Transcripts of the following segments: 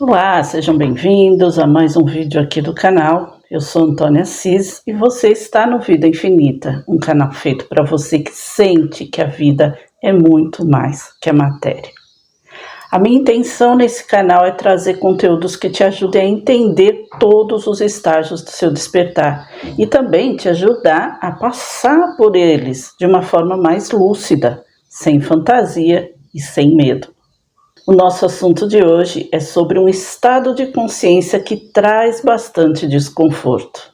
Olá, sejam bem-vindos a mais um vídeo aqui do canal. Eu sou Antônia Assis e você está no Vida Infinita, um canal feito para você que sente que a vida é muito mais que a matéria. A minha intenção nesse canal é trazer conteúdos que te ajudem a entender todos os estágios do seu despertar e também te ajudar a passar por eles de uma forma mais lúcida, sem fantasia e sem medo. O nosso assunto de hoje é sobre um estado de consciência que traz bastante desconforto.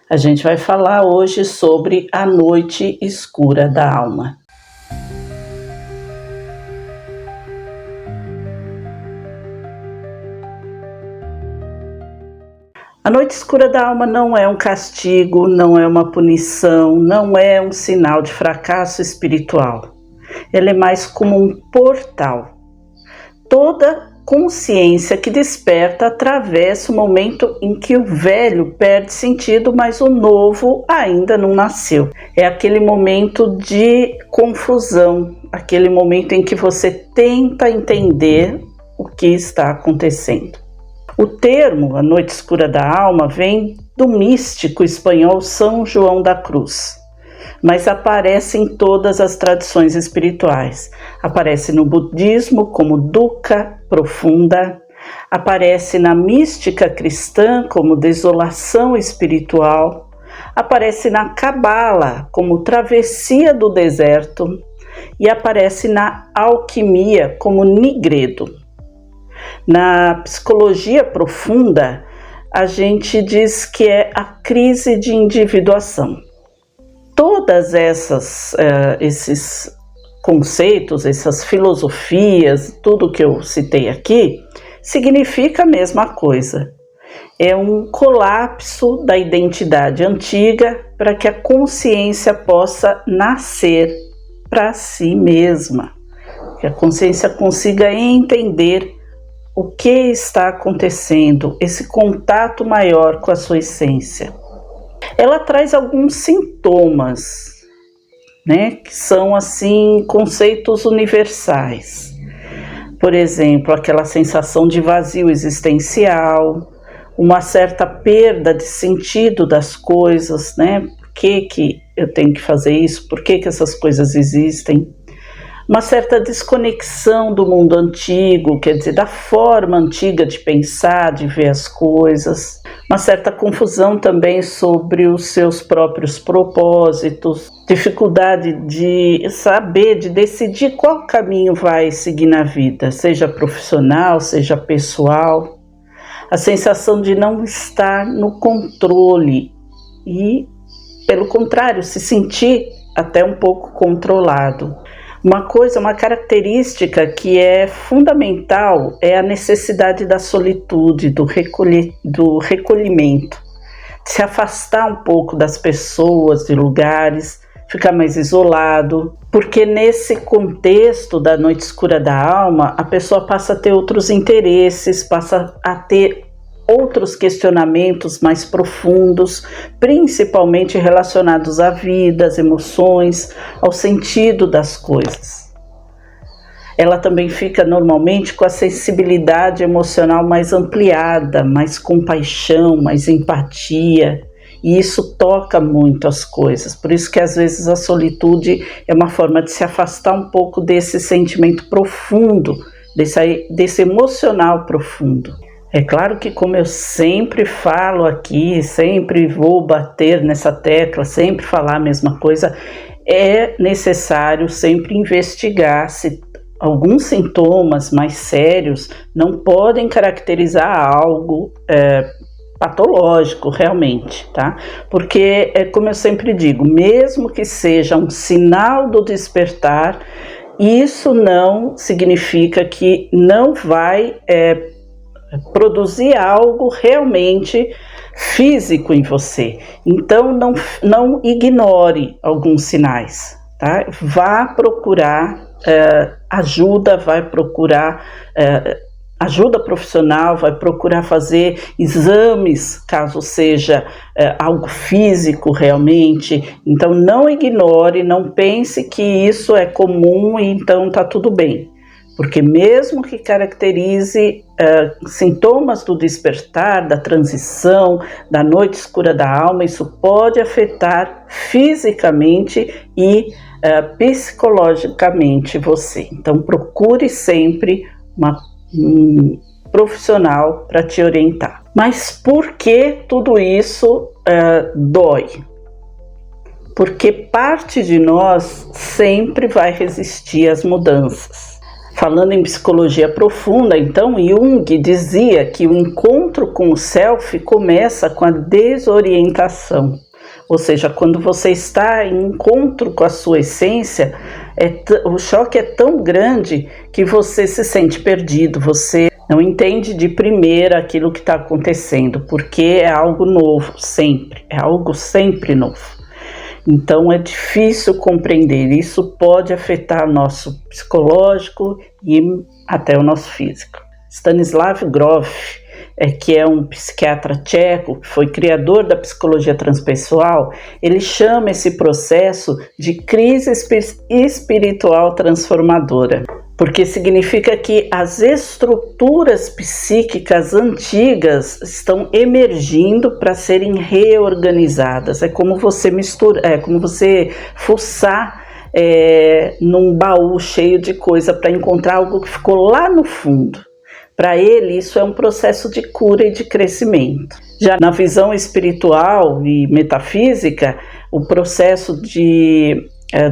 A gente vai falar hoje sobre a noite escura da alma. A noite escura da alma não é um castigo, não é uma punição, não é um sinal de fracasso espiritual. Ela é mais como um portal. Toda consciência que desperta atravessa o momento em que o velho perde sentido, mas o novo ainda não nasceu. É aquele momento de confusão, aquele momento em que você tenta entender o que está acontecendo. O termo, a noite escura da alma, vem do místico espanhol São João da Cruz, mas aparece em todas as tradições espirituais. Aparece no budismo como dukkha profunda, aparece na mística cristã como desolação espiritual, aparece na cabala como travessia do deserto e aparece na alquimia como nigredo. Na psicologia profunda, a gente diz que é a crise de individuação. Todas esses conceitos, essas filosofias, tudo que eu citei aqui, significa a mesma coisa. É um colapso da identidade antiga para que a consciência possa nascer para si mesma, que a consciência consiga entender o que está acontecendo, esse contato maior com a sua essência. Ela traz alguns sintomas, que são assim conceitos universais. Por exemplo, aquela sensação de vazio existencial, uma certa perda de sentido das coisas, Por que eu tenho que fazer isso? Por que essas coisas existem? Uma certa desconexão do mundo antigo, quer dizer, da forma antiga de pensar, de ver as coisas. Uma certa confusão também sobre os seus próprios propósitos, dificuldade de saber, de decidir qual caminho vai seguir na vida, seja profissional, seja pessoal. A sensação de não estar no controle e, pelo contrário, se sentir até um pouco controlado. Uma característica que é fundamental é a necessidade da solitude, do recolhimento, de se afastar um pouco das pessoas, de lugares, ficar mais isolado, porque nesse contexto da noite escura da alma, a pessoa passa a ter outros interesses, passa a ter outros questionamentos mais profundos, principalmente relacionados à vida, às emoções, ao sentido das coisas. Ela também fica normalmente com a sensibilidade emocional mais ampliada, mais compaixão, mais empatia, e isso toca muito as coisas. Por isso que às vezes a solitude é uma forma de se afastar um pouco desse sentimento profundo, desse emocional profundo. É claro que, como eu sempre falo aqui, sempre vou bater nessa tecla, sempre falar a mesma coisa, é necessário sempre investigar se alguns sintomas mais sérios não podem caracterizar algo patológico realmente, tá? Porque, como eu sempre digo, mesmo que seja um sinal do despertar, isso não significa que não vai produzir algo realmente físico em você. Então não ignore alguns sinais, tá? Vá procurar ajuda, vai procurar ajuda profissional, vai procurar fazer exames, caso seja algo físico realmente. Então não ignore, não pense que isso é comum e então tá tudo bem. Porque mesmo que caracterize sintomas do despertar, da transição, da noite escura da alma, isso pode afetar fisicamente e psicologicamente você. Então procure sempre um profissional para te orientar. Mas por que tudo isso dói? Porque parte de nós sempre vai resistir às mudanças. Falando em psicologia profunda, então, Jung dizia que o encontro com o self começa com a desorientação. Ou seja, quando você está em encontro com a sua essência, o choque é tão grande que você se sente perdido, você não entende de primeira aquilo que está acontecendo, porque é algo novo, sempre, é algo sempre novo. Então é difícil compreender, isso pode afetar o nosso psicológico e até o nosso físico. Stanislav Grof, que é um psiquiatra tcheco, que foi criador da psicologia transpessoal, ele chama esse processo de crise espiritual transformadora, porque significa que as estruturas psíquicas antigas estão emergindo para serem reorganizadas. É como você fuçar num baú cheio de coisa para encontrar algo que ficou lá no fundo. Para ele, isso é um processo de cura e de crescimento. Já na visão espiritual e metafísica, o processo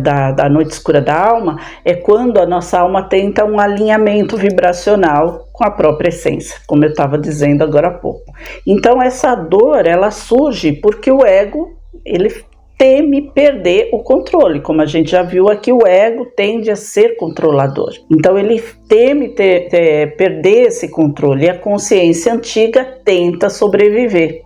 da noite escura da alma é quando a nossa alma tenta um alinhamento vibracional com a própria essência, como eu estava dizendo agora há pouco. Então essa dor, ela surge porque o ego, ele teme perder o controle. Como a gente já viu aqui, o ego tende a ser controlador. Então ele teme perder esse controle e a consciência antiga tenta sobreviver.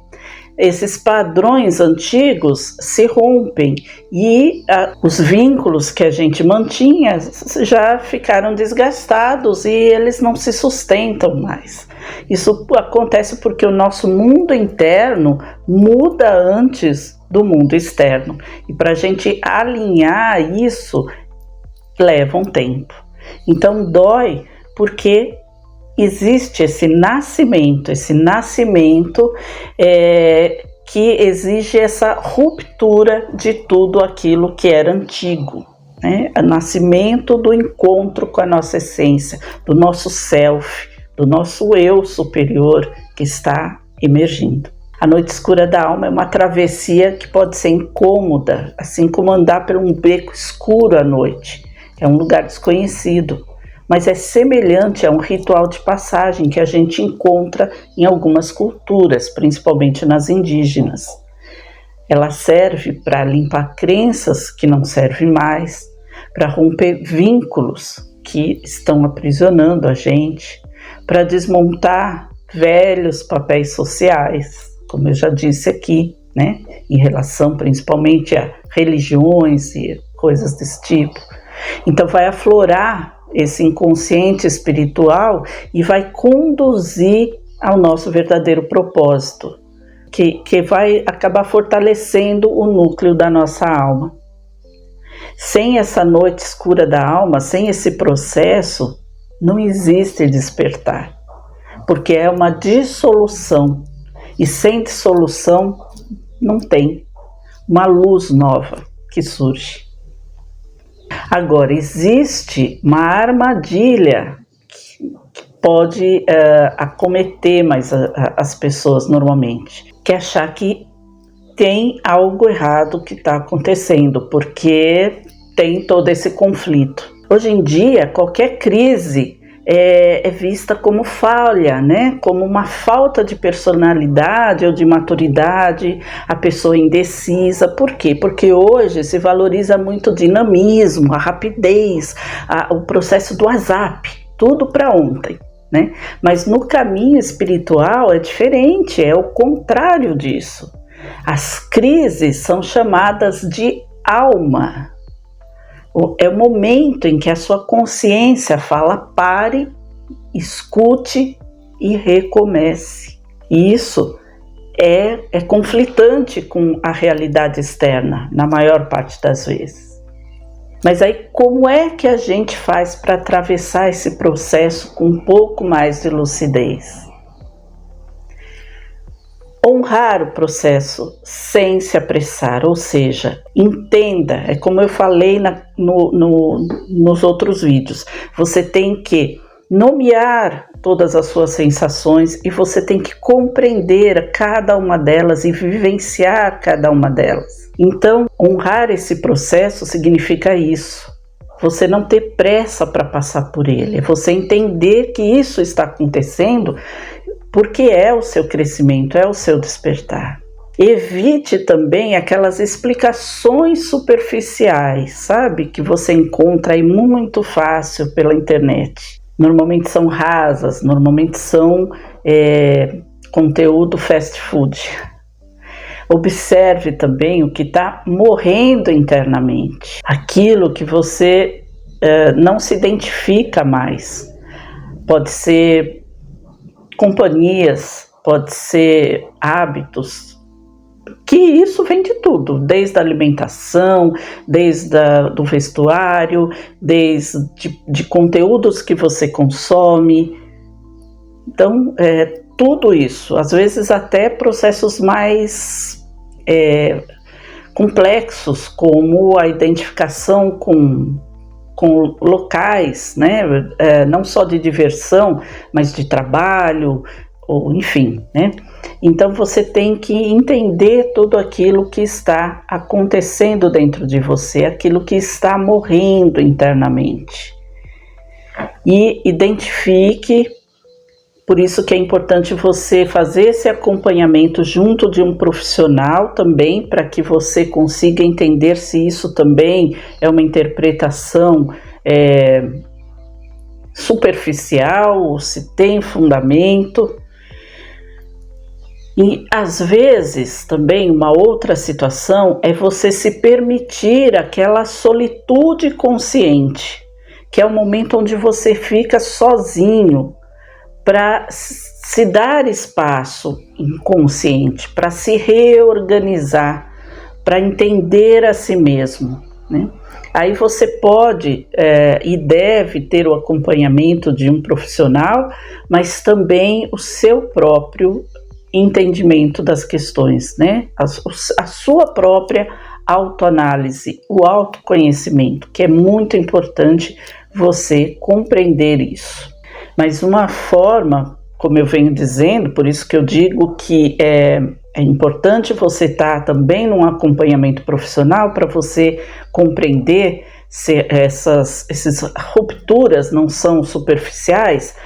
Esses padrões antigos se rompem e os vínculos que a gente mantinha já ficaram desgastados e eles não se sustentam mais. Isso acontece porque o nosso mundo interno muda antes do mundo externo. E para a gente alinhar isso, leva um tempo. Então dói porque existe esse nascimento que exige essa ruptura de tudo aquilo que era antigo, né? O nascimento do encontro com a nossa essência, do nosso self, do nosso eu superior que está emergindo. A noite escura da alma é uma travessia que pode ser incômoda, assim como andar por um beco escuro à noite. É um lugar desconhecido, mas é semelhante a um ritual de passagem que a gente encontra em algumas culturas, principalmente nas indígenas. Ela serve para limpar crenças que não servem mais, para romper vínculos que estão aprisionando a gente, para desmontar velhos papéis sociais, como eu já disse aqui, né, em relação principalmente a religiões e coisas desse tipo. Então vai aflorar esse inconsciente espiritual e vai conduzir ao nosso verdadeiro propósito, que vai acabar fortalecendo o núcleo da nossa alma. Sem essa noite escura da alma, sem esse processo, não existe despertar, porque é uma dissolução. E sem dissolução não tem uma luz nova que surge. Agora, existe uma armadilha que pode acometer mais as pessoas normalmente, que é achar que tem algo errado que está acontecendo, porque tem todo esse conflito. Hoje em dia, qualquer crise é vista como falha, né? Como uma falta de personalidade ou de maturidade, a pessoa indecisa. Por quê? Porque hoje se valoriza muito o dinamismo, a rapidez, o processo do WhatsApp, tudo para ontem, né? Mas no caminho espiritual é diferente, é o contrário disso. As crises são chamadas de alma. É o momento em que a sua consciência fala: pare, escute e recomece. E isso é conflitante com a realidade externa, na maior parte das vezes. Mas aí como é que a gente faz para atravessar esse processo com um pouco mais de lucidez? Honrar o processo sem se apressar, ou seja, entenda, é como eu falei nos outros vídeos, você tem que nomear todas as suas sensações e você tem que compreender cada uma delas e vivenciar cada uma delas. Então, honrar esse processo significa isso. Você não ter pressa para passar por ele, é você entender que isso está acontecendo porque é o seu crescimento, é o seu despertar. Evite também aquelas explicações superficiais, sabe? Que você encontra aí muito fácil pela internet. Normalmente são rasas, normalmente são conteúdo fast food. Observe também o que está morrendo internamente, aquilo que você não se identifica mais. Pode ser companhias, pode ser hábitos, que isso vem de tudo, desde a alimentação, desde do vestuário, desde de conteúdos que você consome. Então, tudo isso, às vezes até processos mais complexos, como a identificação com locais, né? Não só de diversão, mas de trabalho, ou enfim, né? Então você tem que entender tudo aquilo que está acontecendo dentro de você, aquilo que está morrendo internamente. E identifique, por isso que é importante você fazer esse acompanhamento junto de um profissional também, para que você consiga entender se isso também é uma interpretação superficial, se tem fundamento. E às vezes também uma outra situação é você se permitir aquela solitude consciente, que é o momento onde você fica sozinho, para se dar espaço inconsciente, para se reorganizar, para entender a si mesmo, né? Aí você pode e deve ter o acompanhamento de um profissional, mas também o seu próprio entendimento das questões, né? A sua própria autoanálise, o autoconhecimento, que é muito importante você compreender isso. Mas uma forma, como eu venho dizendo, por isso que eu digo que é importante você estar também num acompanhamento profissional para você compreender se essas rupturas não são superficiais,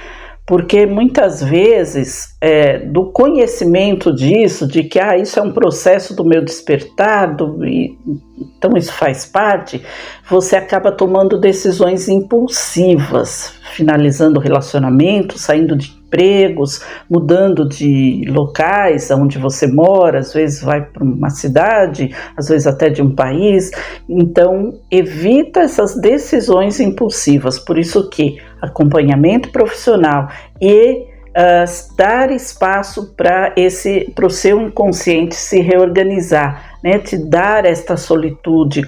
porque muitas vezes do conhecimento disso, de que isso é um processo do meu despertar, então isso faz parte, você acaba tomando decisões impulsivas, finalizando o relacionamento, saindo de empregos, mudando de locais onde você mora, às vezes vai para uma cidade, às vezes até de um país. Então evita essas decisões impulsivas, por isso que acompanhamento profissional e dar espaço para o seu inconsciente se reorganizar, né? Te dar esta solitude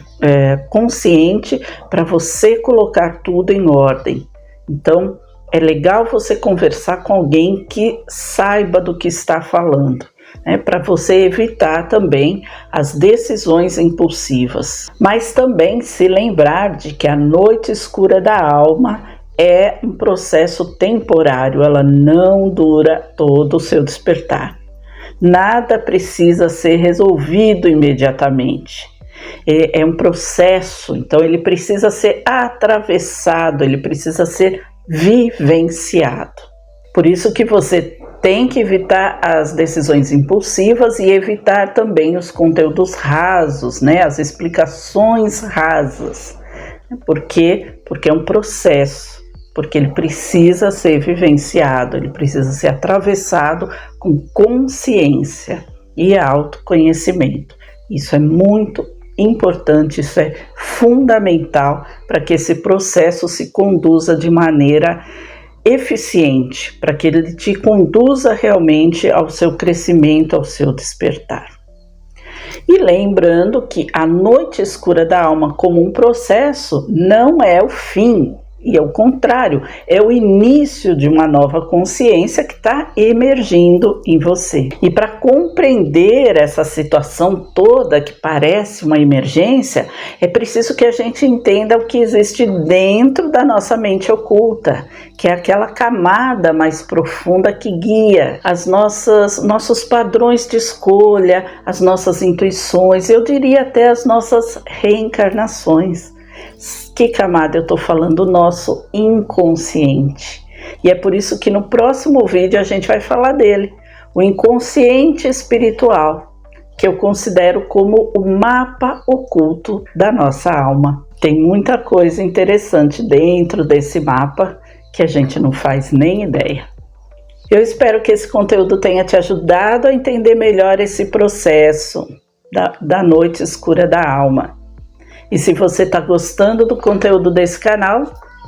consciente para você colocar tudo em ordem. Então é legal você conversar com alguém que saiba do que está falando, né, para você evitar também as decisões impulsivas. Mas também se lembrar de que a noite escura da alma é um processo temporário, ela não dura todo o seu despertar. Nada precisa ser resolvido imediatamente. É um processo, então ele precisa ser atravessado, ele precisa ser vivenciado. Por isso que você tem que evitar as decisões impulsivas e evitar também os conteúdos rasos, né? As explicações rasas. Por quê? Porque é um processo, porque ele precisa ser vivenciado, ele precisa ser atravessado com consciência e autoconhecimento. Isso é muito importante, isso é fundamental para que esse processo se conduza de maneira eficiente, para que ele te conduza realmente ao seu crescimento, ao seu despertar. E lembrando que a noite escura da alma como um processo não é o fim. E ao contrário, é o início de uma nova consciência que está emergindo em você. E para compreender essa situação toda que parece uma emergência, é preciso que a gente entenda o que existe dentro da nossa mente oculta, que é aquela camada mais profunda que guia nossos padrões de escolha, as nossas intuições, eu diria até as nossas reencarnações. Que camada eu estou falando? Nosso inconsciente. E é por isso que no próximo vídeo a gente vai falar dele, o inconsciente espiritual, que eu considero como o mapa oculto da nossa alma. Tem muita coisa interessante dentro desse mapa que a gente não faz nem ideia. Eu espero que esse conteúdo tenha te ajudado a entender melhor esse processo da noite escura da alma. E se você está gostando do conteúdo desse canal,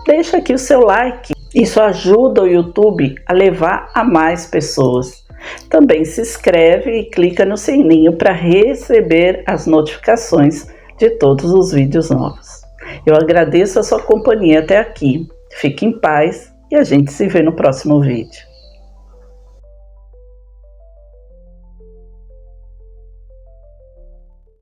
deixa aqui o seu like. Isso ajuda o YouTube a levar a mais pessoas. Também se inscreve e clica no sininho para receber as notificações de todos os vídeos novos. Eu agradeço a sua companhia até aqui. Fique em paz e a gente se vê no próximo vídeo.